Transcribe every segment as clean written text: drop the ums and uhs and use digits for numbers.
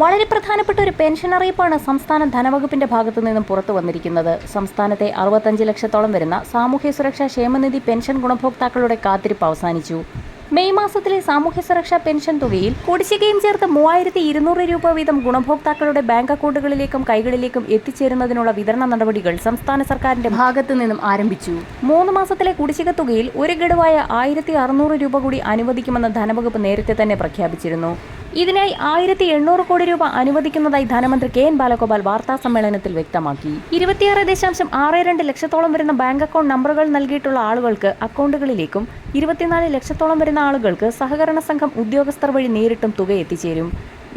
വളരെ പ്രധാനപ്പെട്ട ഒരു പെൻഷൻ അറിയിപ്പാണ് സംസ്ഥാന ധനവകുപ്പിന്റെ ഭാഗത്തു നിന്നും പുറത്തു വന്നിരിക്കുന്നത്. സംസ്ഥാനത്തെ 65 ലക്ഷത്തോളം വരുന്ന സാമൂഹ്യ സുരക്ഷാ ക്ഷേമനിധി പെൻഷൻ ഗുണഭോക്താക്കളുടെ കാത്തിരിപ്പ് അവസാനിച്ചു. മെയ് മാസത്തിലെ സാമൂഹ്യ സുരക്ഷാ പെൻഷൻ തുകയിൽ കുടിശ്ശികയും ചേർത്ത് 3200 രൂപ വീതം ഗുണഭോക്താക്കളുടെ ബാങ്ക് അക്കൗണ്ടുകളിലേക്കും കൈകളിലേക്കും എത്തിച്ചേരുന്നതിനുള്ള വിതരണ നടപടികൾ സംസ്ഥാന സർക്കാരിന്റെ ഭാഗത്തു നിന്നും ആരംഭിച്ചു. 3 മാസത്തിലെ കുടിശ്ശിക തുകയിൽ ഒരു ഗഡുവായ 1600 രൂപ കൂടി അനുവദിക്കുമെന്ന് ധനവകുപ്പ് നേരത്തെ തന്നെ പ്രഖ്യാപിച്ചിരുന്നു. ഇതിനായി 1800 കോടി രൂപ അനുവദിക്കുന്നതായി ധനമന്ത്രി കെ എൻ ബാലഗോപാൽ വാർത്താ സമ്മേളനത്തിൽ വ്യക്തമാക്കി. 26.62 ലക്ഷത്തോളം വരുന്ന ബാങ്ക് അക്കൗണ്ട് നമ്പറുകൾ നൽകിയിട്ടുള്ള ആളുകൾക്ക് അക്കൗണ്ടുകളിലേക്കും 24 ലക്ഷത്തോളം വരുന്ന ആളുകൾക്ക് സഹകരണ സംഘം ഉദ്യോഗസ്ഥർ വഴി നേരിട്ടും തുക എത്തിച്ചേരും.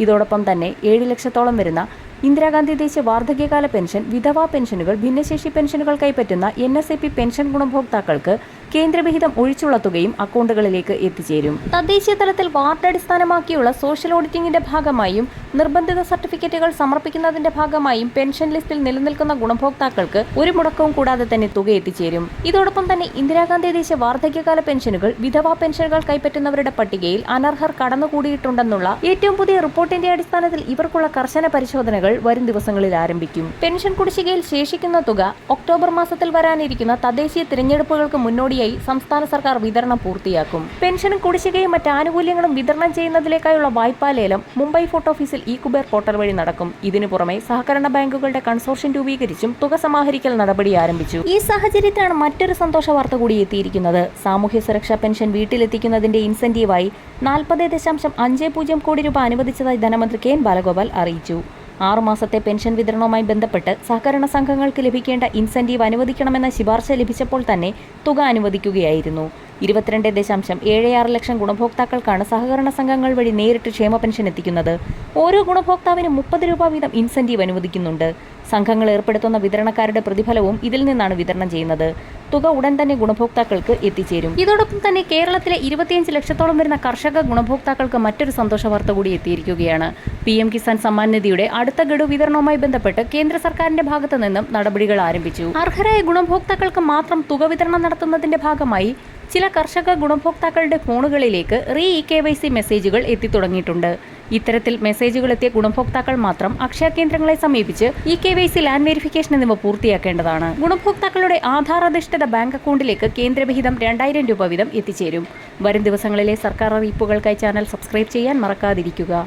ഇതോടൊപ്പം തന്നെ 7 ലക്ഷത്തോളം വരുന്ന ഇന്ദിരാഗാന്ധി ദേശീയ വാർദ്ധക്യകാല പെൻഷൻ, വിധവാ പെൻഷനുകൾ, ഭിന്നശേഷി പെൻഷനുകൾ കൈപ്പറ്റുന്ന NSAP പെൻഷൻ ഗുണഭോക്താക്കൾക്ക് കേന്ദ്രവിഹിതം ഒഴിച്ചുള്ള തുകയും അക്കൗണ്ടുകളിലേക്ക് എത്തിച്ചേരും. തദ്ദേശീയ തലത്തിൽ വാർഡ് അടിസ്ഥാനമാക്കിയുള്ള സോഷ്യൽ ഓഡിറ്റിംഗിന്റെ ഭാഗമായും നിർബന്ധിത സർട്ടിഫിക്കറ്റുകൾ സമർപ്പിക്കുന്നതിന്റെ ഭാഗമായും പെൻഷൻ ലിസ്റ്റിൽ നിലനിൽക്കുന്ന ഗുണഭോക്താക്കൾക്ക് ഒരു മുടക്കവും കൂടാതെ തന്നെ തുക എത്തിച്ചേരും. ഇതോടൊപ്പം തന്നെ ഇന്ദിരാഗാന്ധി ദേശീയ വാർദ്ധക്യകാല പെൻഷനുകൾ, വിധവാ പെൻഷനുകൾ കൈപ്പറ്റുന്നവരുടെ പട്ടികയിൽ അനർഹർ കടന്നുകൂടിയിട്ടുണ്ടെന്നുള്ള ഏറ്റവും പുതിയ റിപ്പോർട്ടിന്റെ അടിസ്ഥാനത്തിൽ ഇവർക്കുള്ള കർശന പരിശോധനകൾ വരും ദിവസങ്ങളിൽ ആരംഭിക്കും. പെൻഷൻ കുടിശ്ശികയിൽ ശേഷിക്കുന്ന തുക ഒക്ടോബർ മാസത്തിൽ വരാനിരിക്കുന്ന തദ്ദേശീയ തിരഞ്ഞെടുപ്പുകൾക്ക് മുന്നോടിയായി സംസ്ഥാന സർക്കാർ വിതരണം പൂർത്തിയാക്കും. പെൻഷനും കുടിശ്ശികയും മറ്റ് ആനുകൂല്യങ്ങളും വിതരണം ചെയ്യുന്നതിലേക്കായുള്ള വായ്പാ ലേലം മുംബൈ ഫോർട്ട് ഓഫീസിൽ ഇ-കുബേർ പോർട്ടൽ വഴി നടക്കും. ഇതിനു പുറമെ സഹകരണ ബാങ്കുകളുടെ കൺസോർഷ്യം രൂപീകരിച്ചും തുക സമാഹരിക്കൽ നടപടി ആരംഭിച്ചു. ഈ സാഹചര്യത്തിലാണ് മറ്റൊരു സന്തോഷ വാർത്ത കൂടി എത്തിയിരിക്കുന്നത്. സാമൂഹ്യ സുരക്ഷാ പെൻഷൻ വീട്ടിലെത്തിക്കുന്നതിന്റെ ഇൻസെന്റീവായി 40.50 കോടി രൂപ അനുവദിച്ചതായി ധനമന്ത്രി കെ എൻ ബാലഗോപാൽ അറിയിച്ചു. 6 മാസത്തെ പെൻഷൻ വിതരണവുമായി ബന്ധപ്പെട്ട് സഹകരണ സംഘങ്ങൾക്ക് ലഭിക്കേണ്ട ഇൻസെന്റീവ് അനുവദിക്കണമെന്ന ശുപാർശ ലഭിച്ചപ്പോൾ തന്നെ തുക അനുവദിക്കുകയായിരുന്നു. 22.76 ലക്ഷം ഗുണഭോക്താക്കൾക്കാണ് സഹകരണ സംഘങ്ങൾ വഴി നേരിട്ട് ക്ഷേമ പെൻഷൻ എത്തിക്കുന്നത്. ഓരോ ഗുണഭോക്താവിനും 30 രൂപ വീതം ഇൻസെന്റീവ് അനുവദിക്കുന്നുണ്ട്. സംഘങ്ങൾ ഏർപ്പെടുത്തുന്ന വിതരണക്കാരുടെ പ്രതിഫലവും ഇതിൽ നിന്നാണ് വിതരണം ചെയ്യുന്നത്. തുക ഉടൻ തന്നെ ഗുണഭോക്താക്കൾക്ക് എത്തിച്ചേരും. ഇതോടൊപ്പം തന്നെ കേരളത്തിലെ 25 ലക്ഷത്തോളം വരുന്ന കർഷക ഗുണഭോക്താക്കൾക്ക് മറ്റൊരു സന്തോഷ വാർത്ത കൂടി എത്തിയിരിക്കുകയാണ്. PM കിസാൻ സമ്മാൻ നിധിയുടെ അടുത്ത ഗഡു വിതരണവുമായി ബന്ധപ്പെട്ട് കേന്ദ്ര സർക്കാരിന്റെ ഭാഗത്തു നിന്നും നടപടികൾ ആരംഭിച്ചു. അർഹരായ ഗുണഭോക്താക്കൾക്ക് മാത്രം തുക വിതരണം നടത്തുന്നതിന്റെ ഭാഗമായി ചില കർഷക ഗുണഭോക്താക്കളുടെ ഫോണുകളിലേക്ക് KYC മെസ്സേജുകൾ എത്തിത്തുടങ്ങിയിട്ടുണ്ട്. ഇത്തരത്തിൽ മെസ്സേജുകൾ എത്തിയ ഗുണഭോക്താക്കൾ മാത്രം അക്ഷയ കേന്ദ്രങ്ങളെ സമീപിച്ച് KYC ലാൻഡ് വെരിഫിക്കേഷൻ എന്നിവ പൂർത്തിയാക്കേണ്ടതാണ്. ഗുണഭോക്താക്കളുടെ ആധാർ അധിഷ്ഠിത ബാങ്ക് അക്കൗണ്ടിലേക്ക് കേന്ദ്രവിഹിതം 2000 രൂപ വീതം എത്തിച്ചേരും. വരും ദിവസങ്ങളിലെ സർക്കാർ അറിയിപ്പുകൾക്കായി ചാനൽ സബ്സ്ക്രൈബ് ചെയ്യാൻ മറക്കാതിരിക്കുക.